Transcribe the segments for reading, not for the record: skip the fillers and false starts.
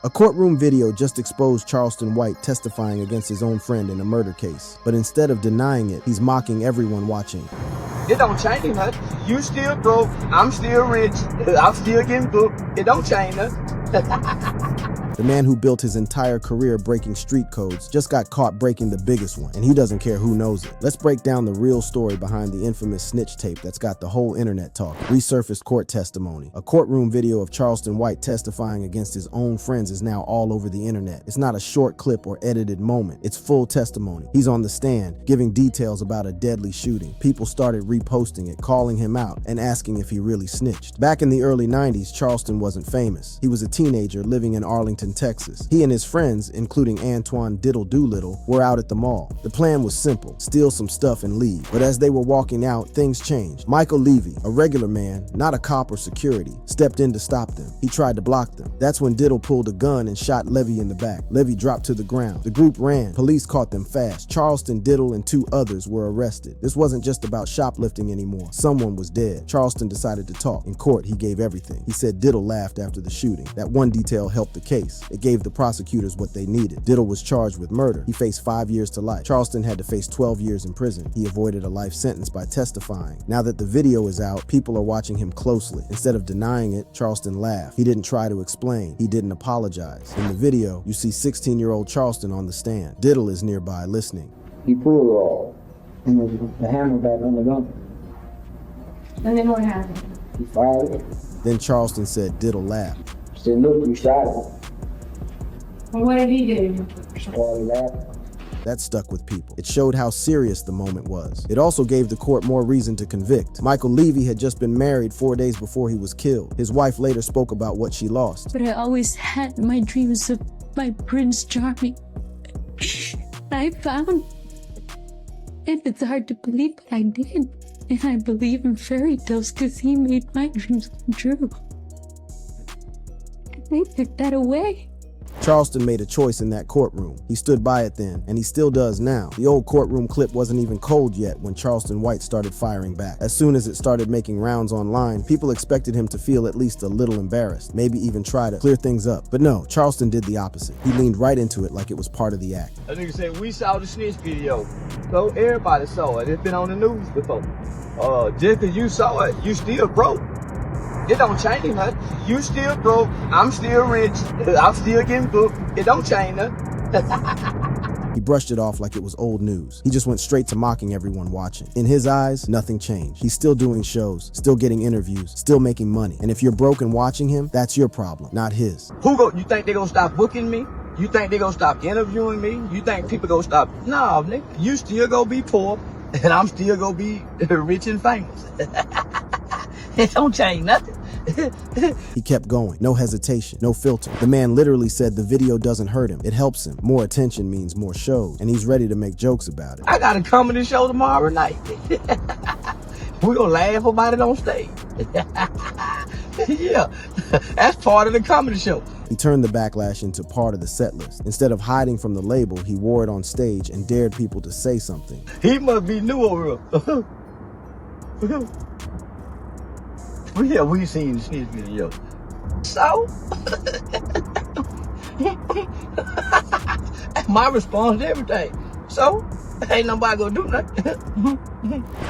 A courtroom video just exposed Charleston White testifying against his own friend in a murder case. But instead of denying it, he's mocking everyone watching. It don't change nothing. You still broke. I'm still rich. I'm still getting booked. It don't change nothing. The man who built his entire career breaking street codes just got caught breaking the biggest one, and he doesn't care who knows it. Let's break down the real story behind the infamous snitch tape that's got the whole internet talking. Resurfaced court testimony. A courtroom video of Charleston White testifying against his own friends is now all over the internet. It's not a short clip or edited moment. It's full testimony. He's on the stand, giving details about a deadly shooting. People started reposting it, calling him out, and asking if he really snitched. Back in the early 90s, Charleston wasn't famous. He was a teenager living in Arlington, Texas. He and his friends, including Antoine Diddle Doolittle, were out at the mall. The plan was simple: steal some stuff and leave. But as they were walking out, things changed. Michael Levy, a regular man, not a cop or security, stepped in to stop them. He tried to block them. That's when Diddle pulled a gun and shot Levy in the back. Levy dropped to the ground. The group ran. Police caught them fast. Charleston, Diddle, and 2 others were arrested. This wasn't just about shoplifting anymore. Someone was dead. Charleston decided to talk. In court, he gave everything. He said Diddle laughed after the shooting. That one detail helped the case. It gave the prosecutors what they needed. Diddle was charged with murder. He faced 5 years to life. Charleston had to face 12 years in prison. He avoided a life sentence by testifying. Now that the video is out, people are watching him closely. Instead of denying it, Charleston laughed. He didn't try to explain. He didn't apologize. In the video, you see 16-year-old Charleston on the stand. Diddle is nearby listening. He pulled off and the hammer back on the gun. And then what happened? He fired it. Then Charleston said Diddle laughed. Said, look, you shot him. Well, what did he do? Started laughing. That stuck with people. It showed how serious the moment was. It also gave the court more reason to convict. Michael Levy had just been married 4 days before he was killed. His wife later spoke about what she lost. But I always had my dreams of my Prince Charming. I found, and it's hard to believe, but I did. And I believe in fairy tales because he made my dreams come true. And they took that away. Charleston made a choice in that courtroom. He stood by it then, and he still does now. The old courtroom clip wasn't even cold yet when Charleston White started firing back. As soon as it started making rounds online, people expected him to feel at least a little embarrassed, maybe even try to clear things up. But no, Charleston did the opposite. He leaned right into it like it was part of the act. That nigga said, we saw the snitch video. So everybody saw it. It's been on the news before. Just because you saw it, you still broke. It don't change nothing. You still broke. I'm still rich. I'm still getting booked. It don't change nothing. He brushed it off like it was old news. He just went straight to mocking everyone watching. In his eyes, nothing changed. He's still doing shows, still getting interviews, still making money. And if you're broke and watching him, that's your problem, not his. You think they gonna stop booking me? You think they gonna stop interviewing me? You think people gonna stop? No, nigga. You still gonna be poor, and I'm still gonna be rich and famous. It don't change nothing. He kept going, no hesitation, no filter. The man literally said the video doesn't hurt him, it helps him. More attention means more shows, and he's ready to make jokes about it. I got a comedy show tomorrow night. We're gonna laugh about it on stage. Yeah, that's part of the comedy show. He turned the backlash into part of the set list. Instead of hiding from the label, he wore it on stage and dared people to say something. He must be new over here. Yeah, we seen the snitch video. So, my response to everything. So, ain't nobody gonna do nothing.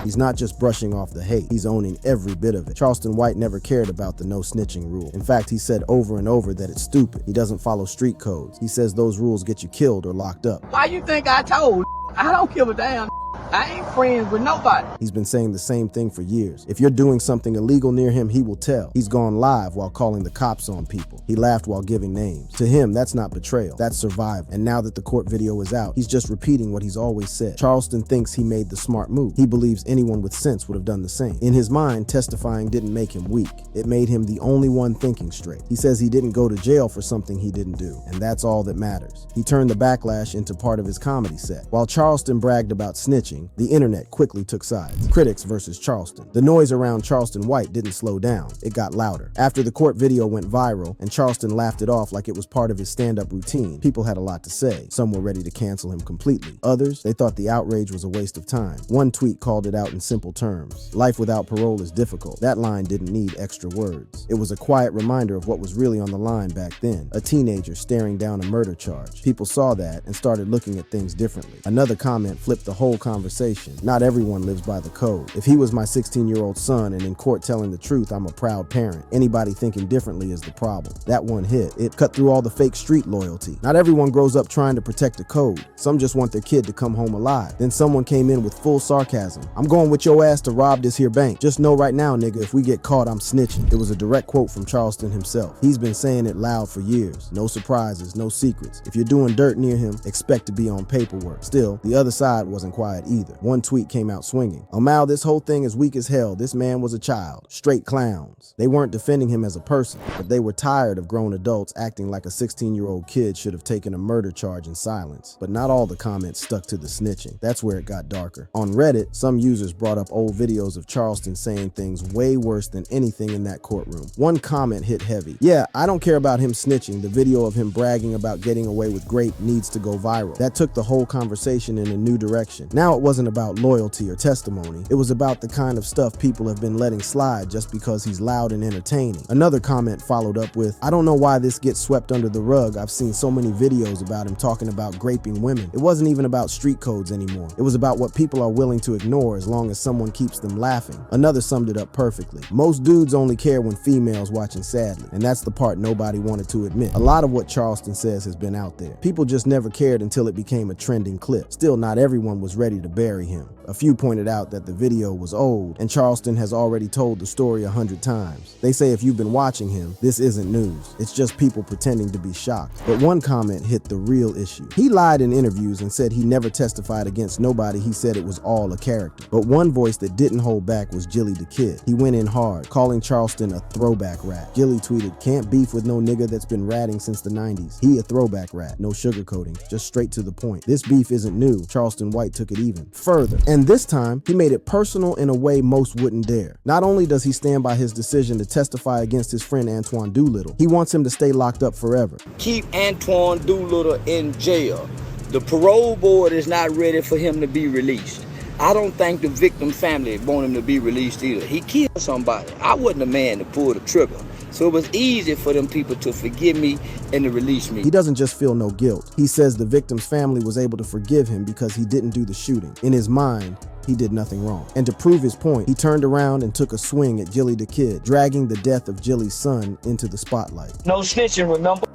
He's not just brushing off the hate, he's owning every bit of it. Charleston White never cared about the no snitching rule. In fact, he said over and over that it's stupid. He doesn't follow street codes. He says those rules get you killed or locked up. Why you think I told? I don't give a damn. I ain't friends with nobody. He's been saying the same thing for years. If you're doing something illegal near him, he will tell. He's gone live while calling the cops on people. He laughed while giving names. To him, that's not betrayal, that's survival. And now that the court video is out, he's just repeating what he's always said. Charleston thinks he made the smart move. He believes anyone with sense would have done the same. In his mind, testifying didn't make him weak. It made him the only one thinking straight. He says he didn't go to jail for something he didn't do, and that's all that matters. He turned the backlash into part of his comedy set. While Charleston bragged about snitching, snitching, the internet quickly took sides. Critics versus Charleston. The noise around Charleston White didn't slow down. It got louder. After the court video went viral and Charleston laughed it off like it was part of his stand-up routine, people had a lot to say. Some were ready to cancel him completely. Others, they thought the outrage was a waste of time. One tweet called it out in simple terms. Life without parole is difficult. That line didn't need extra words. It was a quiet reminder of what was really on the line back then. A teenager staring down a murder charge. People saw that and started looking at things differently. Another comment flipped the whole conversation. Not everyone lives by the code. If he was my 16-year-old son and in court telling the truth, I'm a proud parent. Anybody thinking differently is the problem. That one hit. It cut through all the fake street loyalty. Not everyone grows up trying to protect the code. Some just want their kid to come home alive. Then someone came in with full sarcasm. I'm going with your ass to rob this here bank. Just know right now, nigga, if we get caught, I'm snitching. It was a direct quote from Charleston himself. He's been saying it loud for years. No surprises, no secrets. If you're doing dirt near him, expect to be on paperwork. Still, the other side wasn't quiet either. One tweet came out swinging. Mal, this whole thing is weak as hell. This man was a child. Straight clowns. They weren't defending him as a person, but they were tired of grown adults acting like a 16-year-old kid should have taken a murder charge in silence. But not all the comments stuck to the snitching. That's where it got darker. On Reddit, some users brought up old videos of Charleston saying things way worse than anything in that courtroom. One comment hit heavy. Yeah, I don't care about him snitching. The video of him bragging about getting away with grape needs to go viral. That took the whole conversation in a new direction. Now it wasn't about loyalty or testimony. It was about the kind of stuff people have been letting slide just because he's loud and entertaining. Another comment followed up with, I don't know why this gets swept under the rug. I've seen so many videos about him talking about graping women. It wasn't even about street codes anymore. It was about what people are willing to ignore as long as someone keeps them laughing. Another summed it up perfectly. Most dudes only care when females watching sadly, and that's the part nobody wanted to admit. A lot of what Charleston says has been out there. People just never cared until it became a trending clip. Still, not everyone was ready to bury him. A few pointed out that the video was old, and Charleston has already told the story 100 times. They say if you've been watching him, this isn't news. It's just people pretending to be shocked. But one comment hit the real issue. He lied in interviews and said he never testified against nobody. He said it was all a character. But one voice that didn't hold back was Jilly the Kid. He went in hard, calling Charleston a throwback rat. Jilly tweeted, can't beef with no nigga that's been ratting since the 90s. He a throwback rat, no sugarcoating, just straight to the point. This beef isn't new. Charleston White took it even further. And this time, he made it personal in a way most wouldn't dare. Not only does he stand by his decision to testify against his friend Antoine Doolittle, he wants him to stay locked up forever. Keep Antoine Doolittle in jail. The parole board is not ready for him to be released. I don't think the victim family want him to be released either. He killed somebody. I wasn't the man to pull the trigger. So it was easy for them people to forgive me and to release me. He doesn't just feel no guilt. He says the victim's family was able to forgive him because he didn't do the shooting. In his mind, he did nothing wrong. And to prove his point, he turned around and took a swing at Jilly the Kid, dragging the death of Jilly's son into the spotlight. No snitching, remember?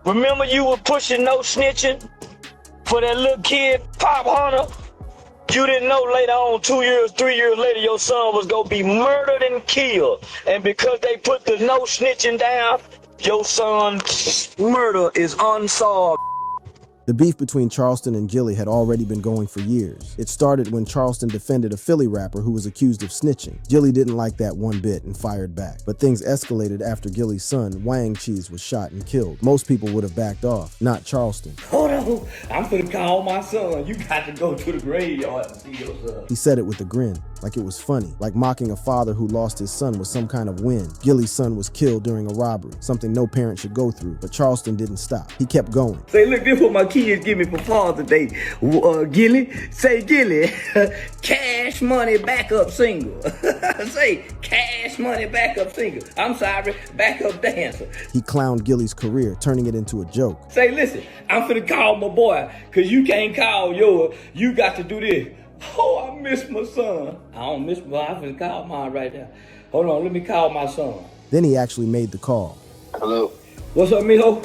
Remember you were pushing no snitching for that little kid, Pop Hunter? You didn't know later on, 2 years, 3 years later, your son was gonna be murdered and killed. And because they put the no snitching down, your son's murder is unsolved. The beef between Charleston and Jilly had already been going for years. It started when Charleston defended a Philly rapper who was accused of snitching. Jilly didn't like that one bit and fired back. But things escalated after Gilly's son, Wang Cheese, was shot and killed. Most people would have backed off, not Charleston. Hold on, I'm finna call my son. You got to go to the graveyard and see your son. He said it with a grin, like it was funny, like mocking a father who lost his son was some kind of win. Gilly's son was killed during a robbery, something no parent should go through. But Charleston didn't stop. He kept going. Say, look, this what my kids give me for Father's Day. Gilly, say Gilly, cash money backup single. Say, cash money backup single. I'm sorry, backup dancer. He clowned Gilly's career, turning it into a joke. Say, listen, I'm finna call my boy, cause you can't call yours. You got to do this. Oh, I miss my son. I don't miss my, I'm finna call mine right now. Hold on, let me call my son. Then he actually made the call. Hello. What's up, mijo?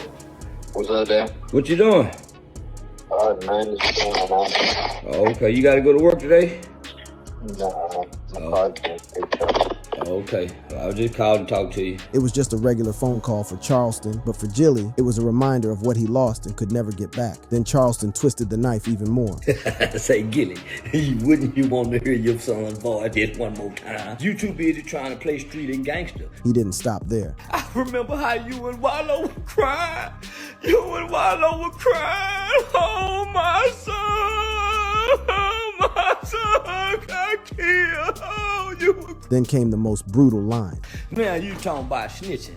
What's up, Dad? What you doing? Man, it's going on. Oh, okay, you gotta go to work today? Nah, my car can't take care. Okay, I'll just call and talk to you. It was just a regular phone call for Charleston, but for Jilly, it was a reminder of what he lost and could never get back. Then Charleston twisted the knife even more. Say, Gilly, wouldn't you want to hear your son's voice this one more time? You too busy trying to play street and gangster. He didn't stop there. I remember how you and Wallow were crying. You and Wallow were crying. Oh, my son. Oh, my son got killed. Oh, you. Then came the most brutal line. Now you talking about snitching.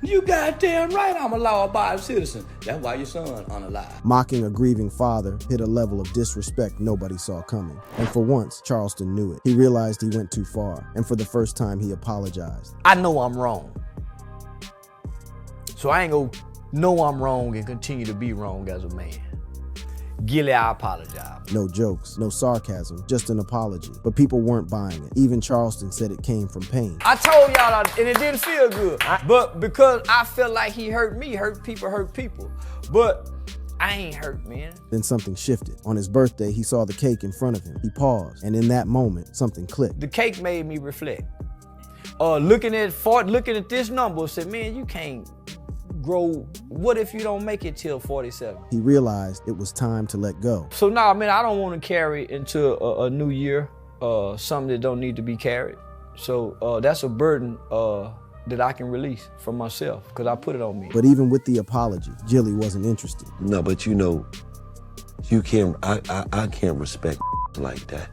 You goddamn right I'm a law-abiding citizen. That's why your son unalive. Mocking a grieving father hit a level of disrespect nobody saw coming. And for once, Charleston knew it. He realized he went too far, and for the first time, he apologized. I know I'm wrong. So I ain't gonna know I'm wrong and continue to be wrong as a man. Gilly, I apologize. No jokes, no sarcasm, just an apology. But people weren't buying it. Even Charleston said it came from pain. I told y'all, and it didn't feel good. But because I felt like he hurt me, hurt people. But I ain't hurt, man. Then something shifted. On his birthday, he saw the cake in front of him. He paused, and in that moment, something clicked. The cake made me reflect. Looking at this number, said, man, you can't grow. What if you don't make it till 47? He realized it was time to let go. So now, man, I don't want to carry into a new year something that don't need to be carried. So that's a burden that I can release from myself because I put it on me. But even with the apology, Jilly wasn't interested. No, but you know, you can't. I can't respect like that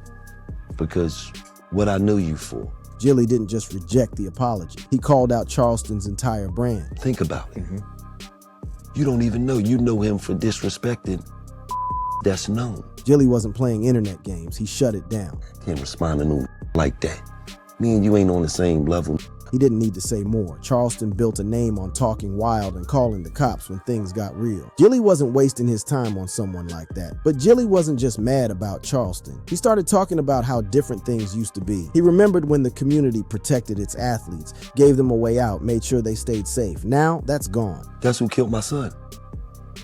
because what I knew you for. Jilly didn't just reject the apology. He called out Charleston's entire brand. Think about it. You don't even know. You know him for disrespecting that's known. Jilly wasn't playing internet games. He shut it down. Can't respond to no like that. Me and you ain't on the same level. He didn't need to say more. Charleston built a name on talking wild and calling the cops when things got real. Jilly wasn't wasting his time on someone like that. But Jilly wasn't just mad about Charleston. He started talking about how different things used to be. He remembered when the community protected its athletes, gave them a way out, made sure they stayed safe. Now, that's gone. That's who killed my son.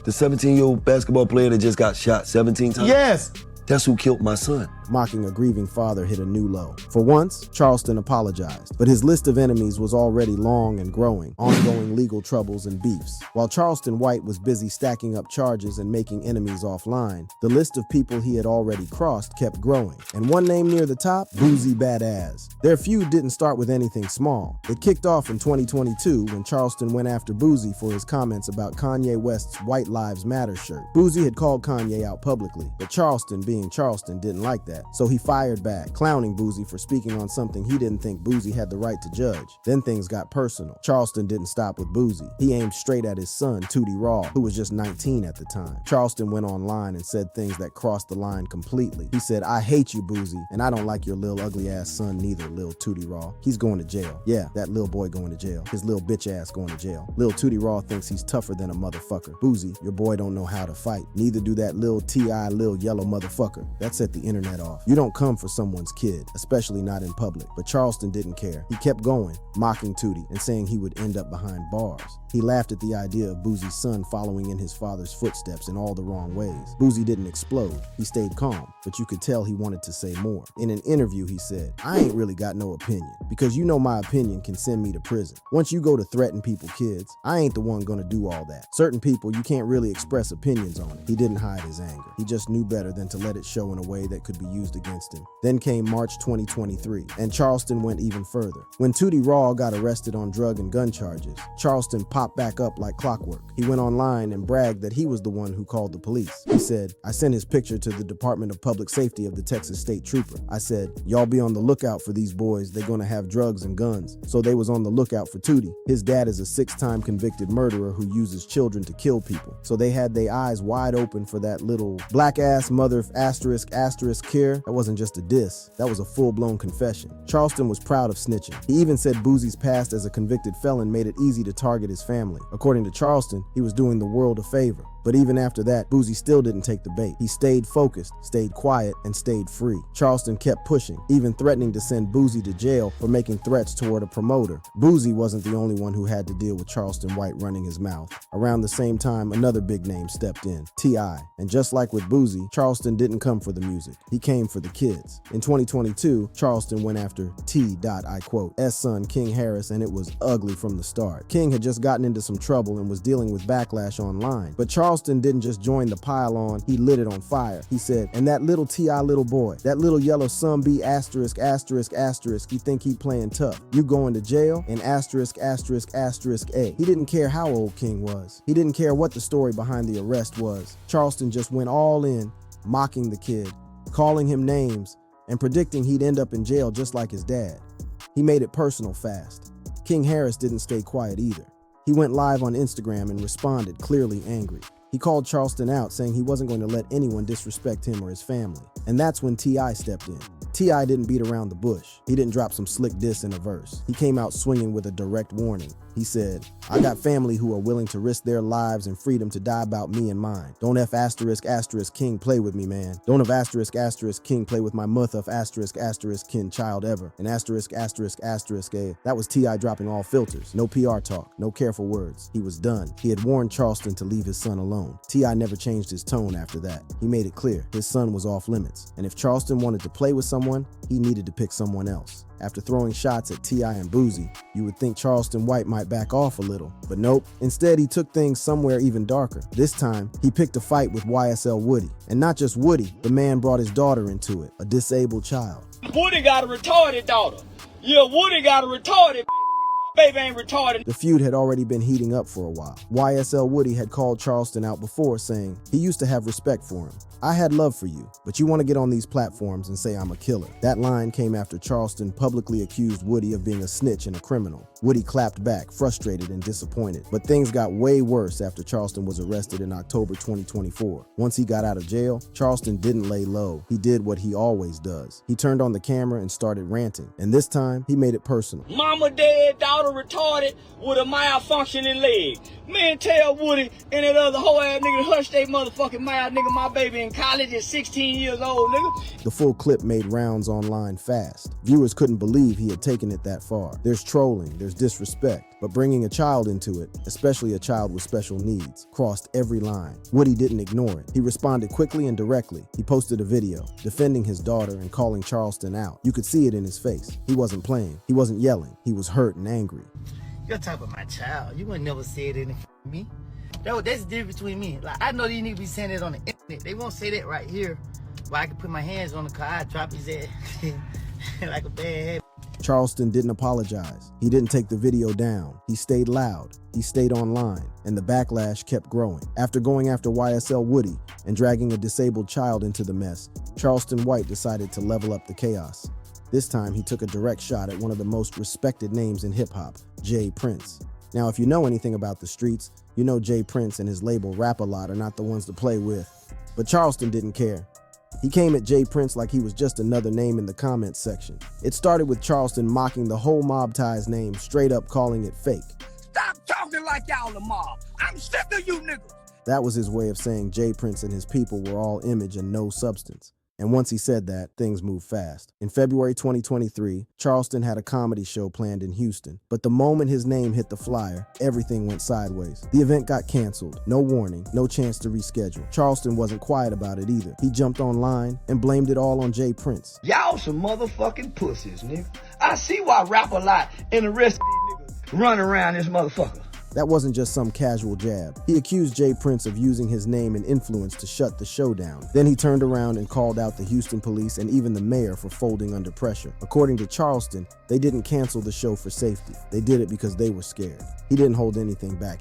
The 17-year-old basketball player that just got shot 17 times? Yes! That's who killed my son. Mocking a grieving father hit a new low. For once, Charleston apologized, but his list of enemies was already long and growing, ongoing legal troubles and beefs. While Charleston White was busy stacking up charges and making enemies offline, the list of people he had already crossed kept growing. And one name near the top, Boozy Badass. Their feud didn't start with anything small. It kicked off in 2022 when Charleston went after Boozy for his comments about Kanye West's White Lives Matter shirt. Boozy had called Kanye out publicly, but Charleston, being Charleston, didn't like that. So he fired back, clowning Boozy for speaking on something he didn't think Boozy had the right to judge. Then things got personal. Charleston didn't stop with Boozy. He aimed straight at his son, Tootie Raw, who was just 19 at the time. Charleston went online and said things that crossed the line completely. He said, "I hate you, Boozy, and I don't like your little ugly ass son neither, Lil Tootie Raw. He's going to jail. Yeah, that little boy going to jail. His little bitch ass going to jail. Lil Tootie Raw thinks he's tougher than a motherfucker. Boozy, your boy don't know how to fight. Neither do that Lil T.I. Lil Yellow motherfucker." That set the internet off. You don't come for someone's kid, especially not in public. But Charleston didn't care. He kept going, mocking Tootie and saying he would end up behind bars. He laughed at the idea of Boozy's son following in his father's footsteps in all the wrong ways. Boozy didn't explode. He stayed calm, but you could tell he wanted to say more. In an interview, he said, "I ain't really got no opinion, because you know my opinion can send me to prison. Once you go to threaten people's kids, I ain't the one gonna do all that. Certain people, you can't really express opinions on it." He didn't hide his anger. He just knew better than to let it show in a way that could be used against him. Then came March 2023, and Charleston went even further. When Tootie Raw got arrested on drug and gun charges, Charleston popped back up like clockwork. He went online and bragged that he was the one who called the police. He said, "I sent his picture to the Department of Public Safety of the Texas State Trooper. I said, y'all be on the lookout for these boys. They're gonna have drugs and guns." So they was on the lookout for Tootie. His dad is a 6-time convicted murderer who uses children to kill people. So they had their eyes wide open for that little black ass mother asterisk care. That wasn't just a diss. That was a full-blown confession. Charleston was proud of snitching. He even said Boozy's past as a convicted felon made it easy to target his family. According to Charleston, he was doing the world a favor. But even after that, Boozy still didn't take the bait. He stayed focused, stayed quiet, and stayed free. Charleston kept pushing, even threatening to send Boozy to jail for making threats toward a promoter. Boozy wasn't the only one who had to deal with Charleston White running his mouth. Around the same time, another big name stepped in, T.I. And just like with Boozy, Charleston didn't come for the music. He came for the kids. In 2022, Charleston went after I quote, S-son King Harris, and it was ugly from the start. King had just gotten into some trouble and was dealing with backlash online. But Charleston didn't just join the pile on, he lit it on fire. He said, "And that little T.I. little boy, that little yellow son B asterisk, he think he playing tough. You going to jail and asterisk A." He didn't care how old King was. He didn't care what the story behind the arrest was. Charleston just went all in, mocking the kid, calling him names, and predicting he'd end up in jail just like his dad. He made it personal fast. King Harris didn't stay quiet either. He went live on Instagram and responded, clearly angry. He called Charleston out, saying he wasn't going to let anyone disrespect him or his family. And that's when T.I. stepped in. T.I. didn't beat around the bush. He didn't drop some slick diss in a verse. He came out swinging with a direct warning. He said, I got family who are willing to risk their lives and freedom to die about me and mine. Don't F ** king play with me, man. Don't have ** king play with my mother of ** kin child ever. And ** that was T.I. dropping all filters. No PR talk, no careful words. He was done. He had warned Charleston to leave his son alone. T.I. never changed his tone after that. He made it clear his son was off limits. And if Charleston wanted to play with someone, he needed to pick someone else. After throwing shots at T.I. and Boozy, you would think Charleston White might back off a little, but nope. Instead, he took things somewhere even darker. This time, he picked a fight with YSL Woody. And not just Woody, the man brought his daughter into it, a disabled child. Woody got a retarded daughter. Yeah, Woody got a retarded. Baby ain't retarded. The feud had already been heating up for a while. YSL Woody had called Charleston out before, saying he used to have respect for him. I had love for you, but you want to get on these platforms and say I'm a killer. That line came after Charleston publicly accused Woody of being a snitch and a criminal. Woody clapped back, frustrated and disappointed. But things got way worse after Charleston was arrested in October 2024. Once he got out of jail, Charleston didn't lay low. He did what he always does. He turned on the camera and started ranting. And this time, he made it personal. Mama dead, daughter retarded with a malfunctioning leg. Man, tell Woody and that other whole ass nigga to hush they motherfucking mouth, nigga. My baby in college is 16 years old, nigga. The full clip made rounds online fast. Viewers couldn't believe he had taken it that far. There's trolling, there's disrespect, but bringing a child into it, especially a child with special needs, crossed every line. Woody didn't ignore it. He responded quickly and directly. He posted a video defending his daughter and calling Charleston out. You could see it in his face. He wasn't playing. He wasn't yelling. He was hurt and angry. You're talking about my child. You would never say it in me. That's the difference between me. Like, I know these niggas be saying it on the internet. They won't say that right here. Where I can put my hands on the car, I drop his ass like a bad head. Charleston didn't apologize. He didn't take the video down. He stayed loud. He stayed online, and the backlash kept growing. After going after YSL Woody and dragging a disabled child into the mess, Charleston White decided to level up the chaos. This time, he took a direct shot at one of the most respected names in hip-hop, J. Prince. Now, if you know anything about the streets, you know J. Prince and his label Rap-A-Lot are not the ones to play with. But Charleston didn't care. He came at J. Prince like he was just another name in the comments section. It started with Charleston mocking the whole Mob Ties name, straight up calling it fake. Stop talking like y'all the mob. I'm sick of you niggas. That was his way of saying J. Prince and his people were all image and no substance. And once he said that, things moved fast. In February 2023, Charleston had a comedy show planned in Houston. But the moment his name hit the flyer, everything went sideways. The event got canceled. No warning, no chance to reschedule. Charleston wasn't quiet about it either. He jumped online and blamed it all on J. Prince. Y'all some motherfucking pussies, nigga. I see why Rap-A-Lot and the rest of these niggas run around this motherfucker. That wasn't just some casual jab. He accused J. Prince of using his name and influence to shut the show down. Then he turned around and called out the Houston police and even the mayor for folding under pressure. According to Charleston, they didn't cancel the show for safety. They did it because they were scared. He didn't hold anything back.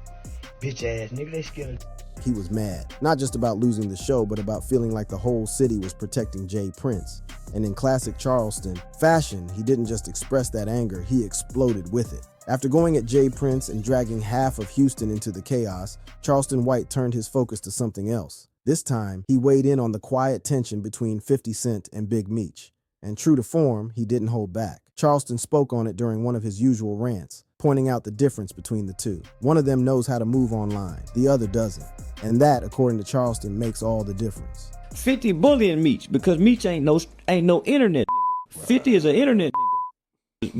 Bitch ass nigga, they scared. He was mad, not just about losing the show, but about feeling like the whole city was protecting J. Prince. And in classic Charleston fashion, he didn't just express that anger, he exploded with it. After going at J. Prince and dragging half of Houston into the chaos, Charleston White turned his focus to something else. This time, he weighed in on the quiet tension between 50 Cent and Big Meech. And true to form, he didn't hold back. Charleston spoke on it during one of his usual rants, pointing out the difference between the two. One of them knows how to move online, the other doesn't. And that, according to Charleston, makes all the difference. 50 bullying Meech because Meech ain't no internet nigga. 50 is an internet nigga.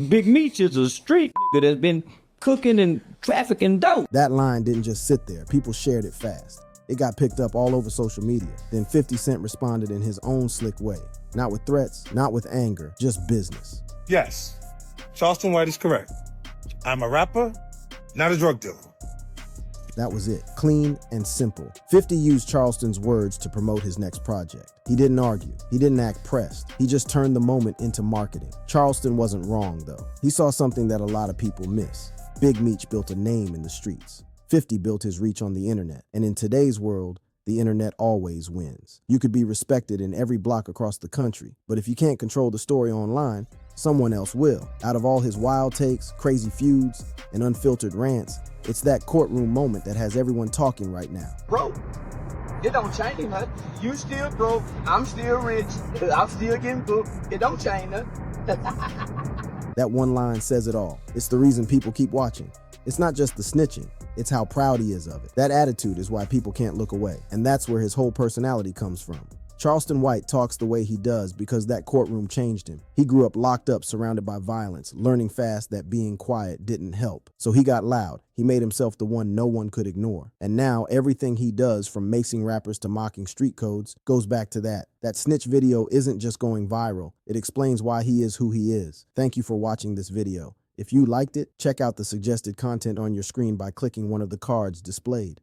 Big Meech is a street nigga that's been cooking and trafficking dope. That line didn't just sit there. People shared it fast. It got picked up all over social media. Then 50 Cent responded in his own slick way. Not with threats, not with anger, just business. Yes, Charleston White is correct. I'm a rapper, not a drug dealer. That was it. Clean and simple. 50 used Charleston's words to promote his next project. He didn't argue. He didn't act pressed. He just turned the moment into marketing. Charleston wasn't wrong, though. He saw something that a lot of people miss. Big Meech built a name in the streets. 50 built his reach on the internet. And in today's world, the internet always wins. You could be respected in every block across the country, but if you can't control the story online, someone else will. Out of all his wild takes, crazy feuds, and unfiltered rants, it's that courtroom moment that has everyone talking right now. Broke. It don't change nothing. You still broke. I'm still rich. I'm still getting booked. It don't change nothing. That one line says it all. It's the reason people keep watching. It's not just the snitching, it's how proud he is of it. That attitude is why people can't look away, and that's where his whole personality comes from. Charleston White talks the way he does because that courtroom changed him. He grew up locked up, surrounded by violence, learning fast that being quiet didn't help. So he got loud. He made himself the one no one could ignore. And now everything he does, from macing rappers to mocking street codes, goes back to that. That snitch video isn't just going viral. It explains why he is who he is. Thank you for watching this video. If you liked it, check out the suggested content on your screen by clicking one of the cards displayed.